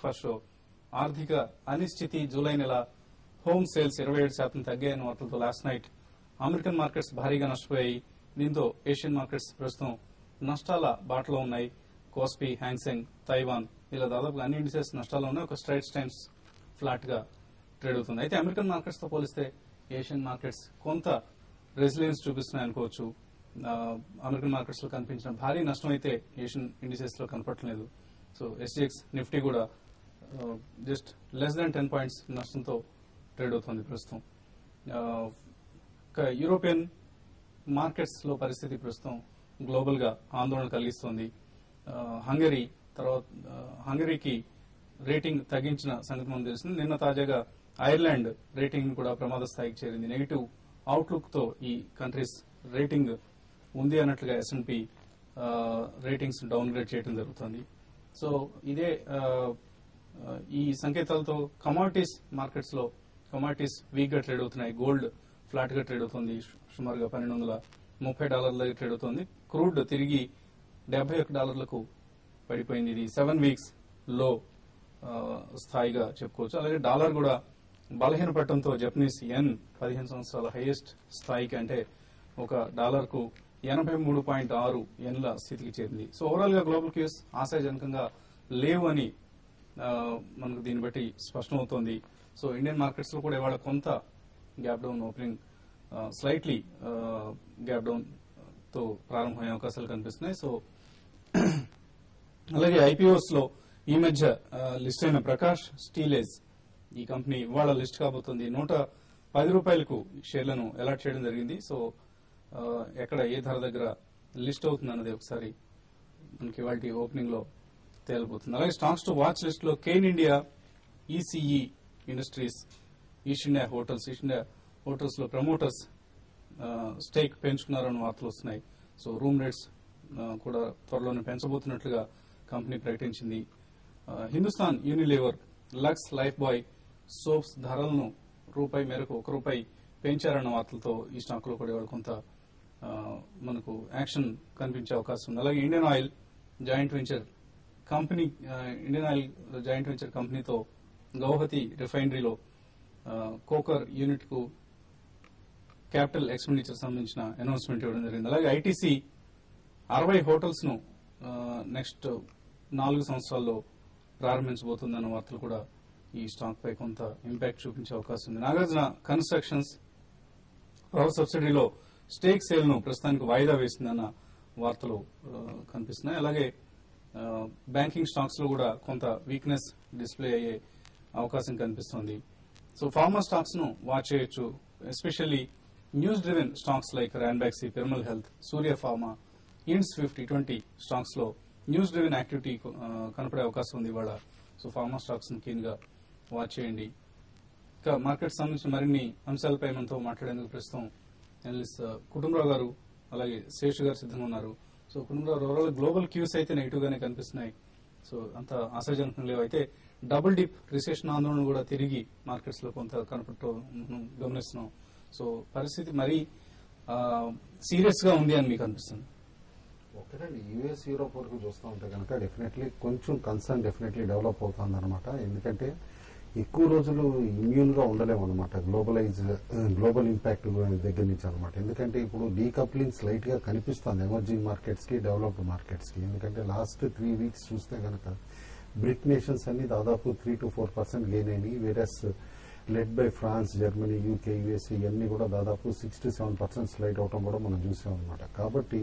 First show ఆర్థిక అనిశ్చితి July నెల హోమ్ సేల్స్ 27% తగ్గాయన్న వార్తలతో లాస్ట్ నైట్ అమెరికన్ మార్కెట్స్ భారీగా నష్టపోయాయి. దీంతో ఏషియన్ మార్కెట్స్ ప్రస్తుతం నష్టాల బాటలో ఉన్నాయి. కోస్పీ, హ్యాంగ్సెంగ్, తైవాన్ ఇలా దాదాపుగా అన్ని ఇండిసెస్ నష్టాల్లో ఉన్నాయి. ఒక స్ట్రైట్స్ టైమ్స్ ఫ్లాట్ గా ట్రేడ్ అవుతుంది. అయితే అమెరికన్ మార్కెట్స్ తో పోలిస్తే ఏషియన్ మార్కెట్స్ కొంత రెసిలియన్స్ చూపిస్తున్నాయి అనుకోవచ్చు. అమెరికన్ మార్కెట్స్ లో కనిపించిన భారీ నష్టం అయితే ఏషియన్ ఇండిసెస్ లో కనపడలేదు. సో SGX నిఫ్టీ కూడా జస్ట్ లెస్ దాన్ 10 పాయింట్స్ నష్టంతో ట్రేడ్ అవుతుంది ప్రస్తుతం. యూరోపియన్ మార్కెట్స్ లో పరిస్థితి ప్రస్తుతం గ్లోబల్ గా ఆందోళన కలిగిస్తోంది. హంగరీకి రేటింగ్ తగ్గించిన సంగతి మనం తెలిసింది. నిన్న తాజాగా ఐర్లాండ్ రేటింగ్ కూడా ప్రమాద స్థాయికి చేరింది. నెగిటివ్ అవుట్లుక్ తో ఈ కంట్రీస్ రేటింగ్ ఉంది అన్నట్లుగా S&P రేటింగ్స్ డౌన్ గ్రేడ్ చేయడం జరుగుతుంది. సో ఇదే ఈ సంకేతాలతో కమాడిటీస్ మార్కెట్స్ లో కమాడిటీస్ వీక్ గా ట్రేడ్ అవుతున్నాయి. గోల్డ్ ఫ్లాట్ గా ట్రేడ్ అవుతుంది. సుమారుగా $1230 దగ్గర ట్రేడ్ అవుతుంది. క్రూడ్ తిరిగి $71 పడిపోయింది. ఇది 7 వీక్స్ లో స్థాయిగా చెప్పుకోవచ్చు. అలాగే డాలర్ కూడా బలహీనపడటంతో జపనీస్ యెన్ 15 సంవత్సరాల హైయెస్ట్ స్థాయికి అంటే ఒక డాలర్ కు 83.6 యెన్ల స్థితికి చేరింది. సో ఓవరాల్ గా గ్లోబల్ క్యూస్ ఆశాజనకంగా లేవు అని మనకు దీన్ని బట్టి స్పష్టమవుతోంది. సో ఇండియన్ మార్కెట్స్ లో కూడా ఇవాళ కొంత gap down opening slightly gap down తో ప్రారంభమయ్యే అవకాశాలు కనిపిస్తున్నాయి. సో అలాగే IPOs లో ఈ మధ్య లిస్ట్ అయిన ప్రకాష్ స్టీలేజ్ ఈ కంపెనీ ఇవాళ లిస్ట్ కాబోతుంది. $110 షేర్లను అలాట్ చేయడం జరిగింది. సో ఎక్కడ ఏ ధర దగ్గర లిస్ట్ అవుతుంది అన్నది ఒకసారి మనకి వాటి ఓపెనింగ్ లో తేలిపోతుంది. అలాగే స్టాక్స్ టు వాచ్ లిస్ట్ లో Kane India, ECE industries, east India hotels లో ప్రమోటర్స్ స్టేక్ పెంచుకున్నారని వార్తలు వస్తున్నాయి. సో రూమ్ రేట్స్ కూడా త్వరలోనే పెంచబోతున్నట్లుగా కంపెనీ ప్రకటించింది. Hindustan Unilever, Lux, Lifebuoy soaps ధరలను రూపాయి మేరకు ₹1 పెంచారన్న వార్తలతో ఈ స్టాక్ లో కూడా కొంత మనకు యాక్షన్ కనిపించే అవకాశం ఉంది. అలాగే ఇండియన్ ఆయిల్ జాయింట్ వెంచర్ కంపెనీతో గౌహతి రిఫైనరీలో కోకర్ యూనిట్ కు క్యాపిటల్ ఎక్స్పెండిచర్ సంబంధించిన అనౌన్స్మెంట్ ఇవ్వడం జరిగింది. అలాగే ITC 60 హోటల్స్ ను నెక్స్ట్ 4 సంవత్సరాల్లో ప్రారంభించబోతుందన్న వార్తలు కూడా ఈ స్టాక్ పై కొంత ఇంపాక్ట్ చూపించే అవకాశం ఉంది. నాగార్జున కన్స్ట్రక్షన్స్ పవర్ సబ్సిడీలో స్టేక్ సేల్ ను ప్రస్తుతానికి వాయిదా వేసిందన్న వార్తలు కనిపిస్తున్నాయి. అలాగే బ్యాంకింగ్ స్టాక్స్ లో కూడా కొంత వీక్నెస్ డిస్ప్లే అయ్యే అవకాశం కనిపిస్తోంది. సో ఫార్మా స్టాక్స్ ను వాచ్ చేయొచ్చు. Especially news driven stocks like Ranbaxy, Piramal health, Surya pharma, ఇండ్స్ 50 ఇటువంటి స్టాక్స్ లో న్యూస్ డ్రివెన్ యాక్టివిటీ కనపడే అవకాశం ఉంది ఇవాళ. సో ఫార్మా స్టాక్స్ ను కీన్ గా వాచ్ చేయండి. ఇంకా మార్కెట్ సంబంధించిన మరిన్ని అంశాలపై మనతో మాట్లాడేందుకు ప్రస్తుతం అనలిస్ట్ కుటుంబరావు గారు అలాగే శేషు గారు సిద్ధంగా ఉన్నారు. So Kutumbarao, overall global cues అయితే నెగిటివ్ గానే కనిపిస్తున్నాయి. సో అంత ఆశాజనకం లేవు. అయితే డబుల్ డిప్ రిసెషన్ ఆందోళన కూడా తిరిగి మార్కెట్స్ లో కొంత కనపడటం గమనిస్తున్నాం. సో పరిస్థితి మరీ సీరియస్ గా ఉంది అని మీకు అనిపిస్తుంది? ఒకటండి, US యూరోప్ వరకు చూస్తూ ఉంటే కనుక డెఫినెట్లీ కొంచెం కన్సర్న్ డెఫినెట్లీ డెవలప్ అవుతుంది అనమాట. ఎందుకంటే ఎక్కువ రోజులు ఇమ్యూన్ గా ఉండలేము అనమాట గ్లోబల్ ఇంపాక్ట్ దగ్గర నుంచి అనమాట. ఎందుకంటే ఇప్పుడు డీకప్లింగ్ స్లైట్ గా కనిపిస్తుంది ఎమర్జింగ్ మార్కెట్స్ కి, డెవలప్డ్ మార్కెట్స్ కి. ఎందుకంటే లాస్ట్ 3 వీక్స్ చూస్తే కనుక బ్రిక్ నేషన్స్ అన్ని దాదాపు 3 to 4% గెయిన్ అయినాయి. Various led by France, Germany, UK, USA ఇవన్నీ కూడా దాదాపు 6 to 7% స్లైడ్ అవటం కూడా మనం చూసాం అనమాట. కాబట్టి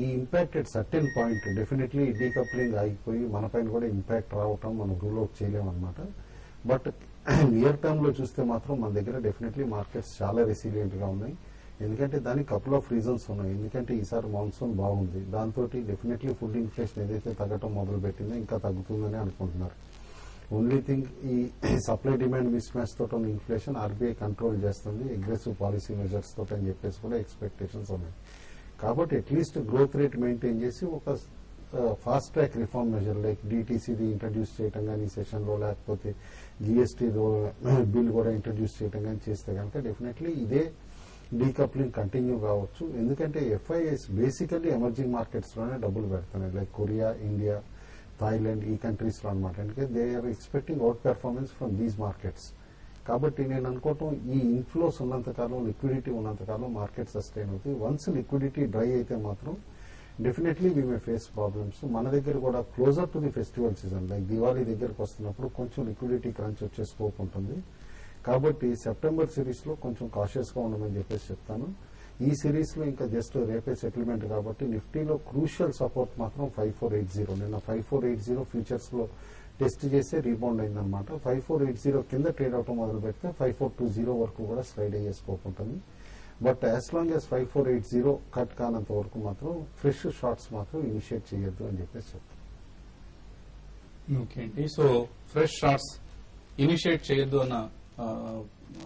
ఈ impact at certain point definitely decoupling ఆగిపోయి మన పైన కూడా ఇంపాక్ట్ రావటం మనం రూల్ అవుట్ చేయలేము అనమాట. బట్ నియర్ టర్మ్ లో చూస్తే మాత్రం మన దగ్గర డెఫినెట్లీ మార్కెట్స్ చాలా రెసిలియంట్ గా ఉన్నాయి. ఎందుకంటే దానికి కపుల్ ఆఫ్ రీజన్స్ ఉన్నాయి. ఎందుకంటే ఈసారి మాన్సూన్ బాగుంది, దాంతో డెఫినెట్లీ ఫుడ్ ఇన్ఫ్లేషన్ ఏదైతే తగ్గటం మొదలు పెట్టిందో ఇంకా తగ్గుతుందని అనుకుంటున్నారు. ఓన్లీ థింగ్ ఈ సప్లై డిమాండ్ మిస్ మ్యాచ్ తోట ఇన్ఫ్లేషన్ RBI కంట్రోల్ చేస్తుంది అగ్రెసివ్ పాలసీ మెజర్స్ తోట అని చెప్పేసి కూడా ఎక్స్పెక్టేషన్స్ ఉన్నాయి. కాబట్టి అట్లీస్ట్ గ్రోత్ రేట్ మెయింటైన్ చేసి ఒక fast track reform measure like DTCది ఇంట్రడ్యూస్ చేయడం కానీ సెషన్ లో, లేకపోతే GST బిల్ కూడా ఇంట్రడ్యూస్ చేయడం కానీ చేస్తే కనుక డెఫినెట్లీ ఇదే డీకప్లింగ్ కంటిన్యూ కావచ్చు. ఎందుకంటే FIIs బేసికల్లీ ఎమర్జింగ్ మార్కెట్స్ లోనే డబ్బులు పెడుతున్నాయి. లైక్ కొరియా, ఇండియా, థాయిలాండ్ ఈ కంట్రీస్ లో అనమాట. అంటే they are expecting outperformance from these markets. కాబట్టి నేను అనుకోవటం ఈ ఇన్ఫ్లోస్ ఉన్నంతకాలం, లిక్విడిటీ ఉన్నంతకాలం మార్కెట్ సస్టైన్ అవుతుంది. వన్స్ లిక్విడిటీ డ్రై అయితే మాత్రం definitely we may face problems. మన దగ్గర కూడా closer to the festival season like Diwali దగ్గరకు వస్తున్నప్పుడు కొంచెం లిక్విడిటీ క్రంచ్ వచ్చే స్కోప్ ఉంటుంది. కాబట్టి సెప్టెంబర్ సిరీస్ లో కొంచెం కాషియస్ గా ఉండమని చెప్పేసి చెప్తాను. ఈ సిరీస్ లో ఇంకా జస్ట్ రేపే సెటిల్మెంట్ కాబట్టి నిఫ్టీలో క్రూషియల్ సపోర్ట్ మాత్రం 5480. నిన్న 5480 ఫ్యూచర్స్ లో టెస్ట్ చేసే రీబౌండ్ అయిందనమాట. 5480 కింద ట్రేడ్ అవటం మొదలు పెడితే 5420 వరకు కూడా స్లైడ్ అయ్యే స్కోప్ ఉంటుంది. But as long as 5480 cut కానంత వరకు మాత్రం ఫ్రెష్ షార్ట్స్ మాత్రం ఇనిషియేట్ చేయొద్దు అని చెప్పేసి చెప్తాను. ఓకే అండి. సో ఫ్రెష్ షార్ట్స్ ఇనిషియేట్ చేయొద్దు అన్న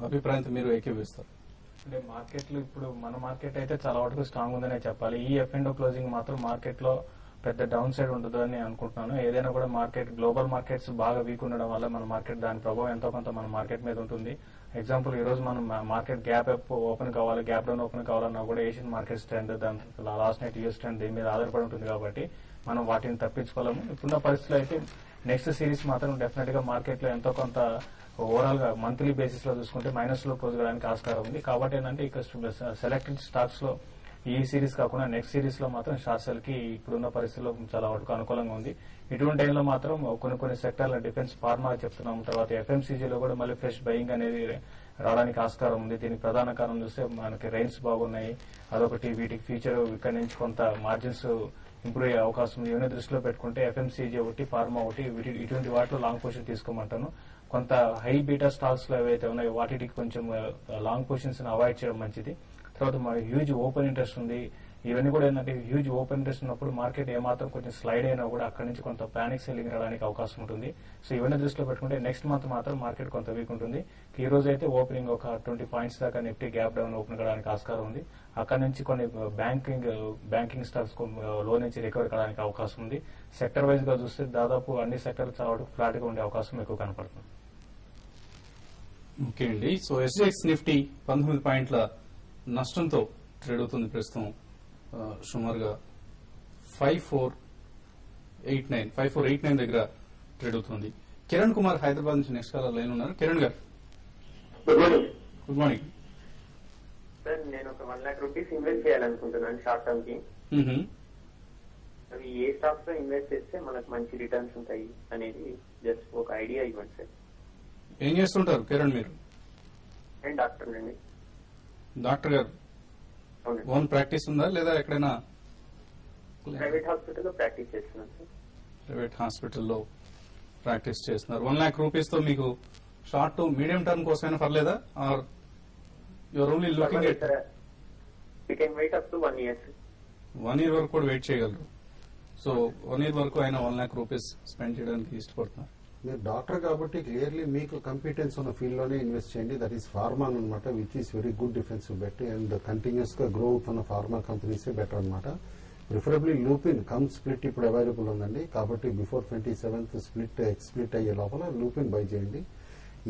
అభిప్రాయంతో మీరు ఏకీభవిస్తారు? అంటే మార్కెట్లు ఇప్పుడు మన మార్కెట్ అయితే చాలా వరకు స్ట్రాంగ్ ఉందనే చెప్పాలి. ఈ F&O క్లోజింగ్ మాత్రం మార్కెట్ లో పెద్ద డౌన్ సైడ్ ఉండదు అని అనుకుంటున్నాను. ఏదైనా కూడా మార్కెట్ గ్లోబల్ మార్కెట్స్ బాగా వీక్ ఉండడం వల్ల మన మార్కెట్ దాని ప్రభావం ఎంతో కొంత మన మార్కెట్ మీద ఉంటుంది. ఎగ్జాంపుల్ ఈ రోజు మనం మార్కెట్ గ్యాప్ అప్ ఓపెన్ కావాలి, గ్యాప్ డౌన్ ఓపెన్ కావాలన్నా కూడా ఏషియన్ మార్కెట్ ట్రెండ్, దాని లాస్ట్ నైట్ యూఎస్ ట్రెండ్ దీని మీద ఆధారపడి ఉంటుంది కాబట్టి మనం వాటిని తప్పించుకోలేము. ఇప్పుడున్న పరిస్థితుల్లో అయితే నెక్స్ట్ సిరీస్ మాత్రం డెఫినెట్ గా మార్కెట్ లో ఎంతో కొంత ఓవరాల్ గా మంత్లీ బేసిస్ లో చూసుకుంటే మైనస్ లో క్లోజ్ కావడానికి ఆస్కారం ఉంది. కాబట్టి ఏంటంటే ఇక్కడ సెలెక్టెడ్ స్టాక్స్ లో ఈ సిరీస్ కాకుండా నెక్స్ట్ సిరీస్ లో మాత్రం షార్ట్ సెల్ కి ఇప్పుడున్న పరిస్థితుల్లో చాలా వరకు అనుకూలంగా ఉంది. ఇటువంటి టైంలో మాత్రం కొన్ని సెక్టార్ల డిఫెన్స్, ఫార్మా చెప్తున్నాం, తర్వాత ఎఫ్ఎంసీజీలో కూడా మళ్ళీ ఫ్రెష్ బయింగ్ అనేది రావడానికి ఆస్కారం ఉంది. దీనికి ప్రధాన కారణం చూస్తే మనకి రైన్స్ బాగున్నాయి, అదొకటి. వీటికి ఫ్యూచర్ ఇక్కడ నుంచి కొంత మార్జిన్స్ ఇంప్రూవ్ అయ్యే అవకాశం ఉంది. ఇవన్నీ దృష్టిలో పెట్టుకుంటే ఎఫ్ఎంసీజీ ఒకటి, ఫార్మా ఒకటి, ఇటువంటి వాటిలో లాంగ్ పొజిషన్ తీసుకోమంటాను. కొంత హై బీటా స్టాక్స్ లో ఏవైతే ఉన్నాయో వాటికి కొంచెం లాంగ్ పొజిషన్స్ అవాయిడ్ చేయడం మంచిది. తర్వాత హ్యూజ్ ఓపెన్ ఇంట్రెస్ట్ ఉంది. ఇవన్నీ కూడా ఏంటంటే హ్యూజ్ ఓపెన్ ఇంట్రెస్ట్ ఉన్నప్పుడు మార్కెట్ ఏమాత్రం కొంచెం స్లైడ్ అయినా కూడా అక్కడి నుంచి కొంత పానిక్ సెల్లింగ్ రావడానికి అవకాశం ఉంటుంది. సో ఇవన్నీ దృష్టిలో పెట్టుకుంటే నెక్స్ట్ మంత్ మాత్రం మార్కెట్ కొంత వీక్ ఉంటుంది. ఈ రోజు అయితే ఓపెనింగ్ ఒక 20 పాయింట్స్ దాకా నిఫ్టీ గ్యాప్ డౌన్ ఓపెన్ కావడానికి ఆస్కారం ఉంది. అక్కడ నుంచి కొన్ని బ్యాంకింగ్ స్టాక్స్ లో నుంచి రికవర్ కావడానికి అవకాశం ఉంది. సెక్టర్ వైజ్ గా చూస్తే దాదాపు అన్ని సెక్టర్ చాలా ఫ్లాట్ గా ఉండే అవకాశం ఎక్కువ కనపడుతుంది. ఓకే అండి. సో ఎస్జిఎక్స్ నిఫ్టీ 19 పాయింట్ల నష్టంతో ట్రేడ్ అవుతుంది ప్రస్తుతం. సుమారుగా 5489 దగ్గర ట్రేడ్ అవుతుంది. కిరణ్ కుమార్ హైదరాబాద్ నుంచి నెక్స్ట్ కాలర్ లైన్ ఉన్నారు. కిరణ్ గారు good morning. Good morning sir, నేను ఒక 1 lakh రూపీస్ ఇన్వెస్ట్ చేయాలనుకుంటున్నాను షార్ట్ టర్మ్ కి. అవి ఏ స్టాక్స్ లో ఇన్వెస్ట్ చేస్తే మనకు మంచి రిటర్న్స్ ఉంటాయి అనేది జస్ట్ ఒక ఐడియా ఇవ్వండి సార్. ఏం చేస్తుంటారు కిరణ్ మీరు? అండ్ డాక్టర్ అండి. డాక్టర్ గారు ఓన్ ప్రాక్టీస్ ఉందా లేదా ఎక్కడైనా ప్రైవేట్ హాస్పిటల్లో ప్రాక్టీస్ చేస్తున్నాను సార్. ప్రైవేట్ హాస్పిటల్లో ప్రాక్టీస్ చేస్తున్నారు. 1 lakh రూపీస్ తో మీకు షార్ట్ టు మీడియం టర్మ్ కోసమైనా పర్లేదా? Or your only looking at we can wait up to 1 year. 1 year వరకు కూడా వెయిట్ చేయగలరు. సో 1 year వరకు ఆయన 1 lakh రూపీస్ స్పెండ్ చేయడానికి ఇష్టపడుతున్నారు. మీరు డాక్టర్ కాబట్టి క్లియర్లీ మీకు కంపిటెన్స్ ఉన్న ఫీల్డ్ లోనే ఇన్వెస్ట్ చేయండి. దట్ ఈస్ ఫార్మా అనమాట, which is very good defensive bet and continuous గా గ్రో అవుతున్న ఫార్మా కంపెనీసే బెటర్ అనమాట. ప్రిఫరబ్లీ లూపిన్ కమ్ స్ప్లిట్ ఇప్పుడు అవైలబుల్ ఉందండి. కాబట్టి బిఫోర్ 27th స్ప్లిట్ అయ్యే లోపల లూపిన్ బై చేయండి.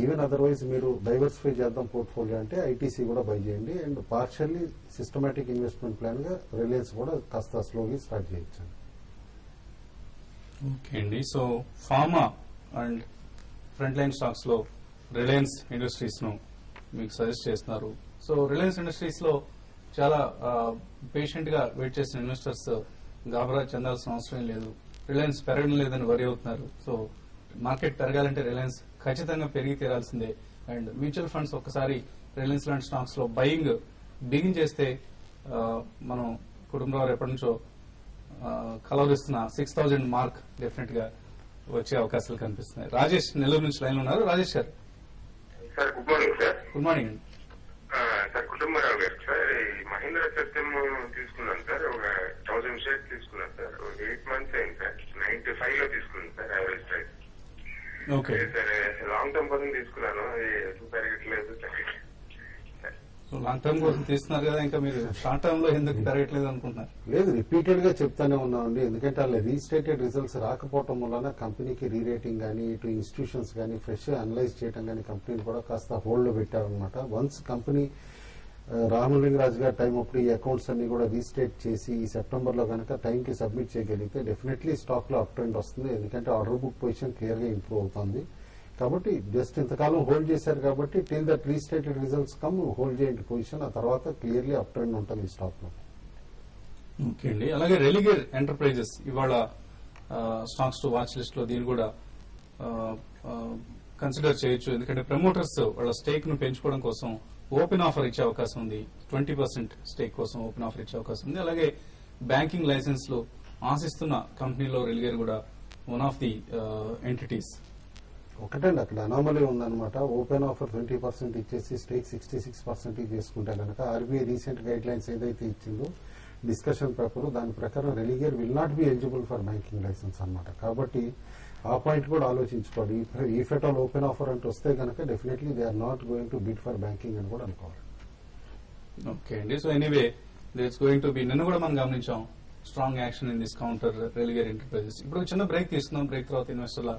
ఈవెన్ అదర్వైజ్ మీరు డైవర్సిఫై చేద్దాం పోర్ట్ఫోలియో అంటే ఐటీసీ కూడా బై చేయండి. And partially systematic investment plan గా రిలయన్స్ కూడా కాస్త స్లోగా స్టార్ట్ చేయొచ్చండి. ఓకే అండి. So pharma and front line stocks లో రిలయన్స్ ఇండస్ట్రీస్ ను మీకు సజెస్ట్ చేస్తున్నారు. సో రిలయన్స్ ఇండస్ట్రీస్ లో చాలా పేషెంట్ గా వెయిట్ చేసిన ఇన్వెస్టర్స్ గాబరా చెందాల్సిన అవసరం లేదు. రిలయన్స్ పెరగడం లేదని వరి అవుతున్నారు. సో మార్కెట్ పెరగాలంటే రిలయన్స్ ఖచ్చితంగా పెరిగి తీరాల్సిందే. అండ్ మ్యూచువల్ ఫండ్స్ ఒక్కసారి రిలయన్స్ లాంటి స్టాక్స్ లో బయింగ్ బిగిన్ చేస్తే మనం కుటుంబరావు ఎప్పటి నుంచో కలవరిస్తున్న 6000 మార్క్ డెఫినెట్ గా వచ్చే అవకాశాలు కనిపిస్తున్నాయి. రాజేష్ నెల్లూరు నుంచి లైన్ ఉన్నారు. రాజేష్ గారు. Sir good morning sir. Good morning అండి. సార్ కుటుంబరావు గారు సార్, ఈ మహీంద్రా సత్యం తీసుకున్నాను సార్. ఒక 1000 షేర్స్ తీసుకున్నాను సార్. 8 months అయింది సార్. 95 లో తీసుకున్నాను sir average price. Okay sir long term కోసం తీసుకున్నాను, పెరగట్లేదు. సో లాంగ్ టర్మ్ కోసం తీస్తున్నారు కదా, ఇంకా మీరు షార్ట్ టర్మ్ లో ఎందుకు పెరగట్లేదు అనుకుంటున్నారు? లేదు, రిపీటెడ్ గా చెప్తానే ఉన్నామండి. ఎందుకంటే అలా రీస్టేటెడ్ రిజల్ట్స్ రాకపోవడం వలన కంపెనీకి రీరేటింగ్ కానీ ఇటు ఇన్స్టిట్యూషన్స్ కానీ ఫ్రెష్ అనలైజ్ చేయడం కానీ కంపెనీని కూడా కాస్త హోల్డ్ లో పెట్టారనమాట. వన్స్ కంపెనీ రామలింగరాజు గారి టైం అప్పుడు ఈ అకౌంట్స్ అన్ని కూడా రీస్టేట్ చేసి ఈ సెప్టెంబర్ లో కనుక టైం కి సబ్మిట్ చేయగలిగితే డెఫినెట్లీ స్టాక్ లో అప్ ట్రెండ్ వస్తుంది. ఎందుకంటే ఆర్డర్ బుక్ పొజిషన్ క్లియర్ గా ఇంప్రూవ్ అవుతుంది. కాబట్టి జస్ట్ ఇంతకాలం హోల్డ్ చేశారు కాబట్టి till that restated results come hold చేయండి పొజిషన్. ఆ తర్వాత క్లియర్లీ అప్ ట్రెండ్ ఉంటుంది ఈ స్టాక్ లో. ఓకే అండి. అలాగే రెలిగేర్ ఎంటర్ప్రైజెస్ ఇవాళ స్టాక్స్ టు వాచ్ లిస్ట్ లో దీన్ని కూడా కన్సిడర్ చేయొచ్చు. ఎందుకంటే ప్రమోటర్స్ వాళ్ళ స్టేక్ ను పెంచుకోవడం కోసం ఓపెన్ ఆఫర్ ఇచ్చే అవకాశం ఉంది. 20% స్టేక్ కోసం ఓపెన్ ఆఫర్ ఇచ్చే అవకాశం ఉంది. అలాగే బ్యాంకింగ్ లైసెన్స్ లో ఆశిస్తున్న కంపెనీలో రెలిగేర్ కూడా వన్ ఆఫ్ ది ఎంటిటీస్. ఒకటండి అక్కడ అనామలీ ఉందన్నమాట. ఓపెన్ ఆఫర్ 20% ఇచ్చేసి స్టేక్ 66% చేసుకుంటే కనుక ఆర్బీఐ రీసెంట్ గైడ్ లైన్స్ ఏదైతే ఇచ్చిందో డిస్కషన్ పేపర్ దాని ప్రకారం Religare will not be eligible for banking license అన్నమాట. కాబట్టి ఆ పాయింట్ కూడా ఆలోచించుకోవాలి. If at all open offer అంటే వస్తే కనుక definitely they are not going to bid for banking అని కూడా అనుకోవాలి. ఓకే అండి. So anyway it's going to be నిన్న కూడా మనం గమనించాం strong action in this counter Religare Enterprises. ఇప్పుడు చిన్న బ్రేక్ తీసుకుందాం. బ్రేక్ తర్వాత ఇన్వెస్టర్ల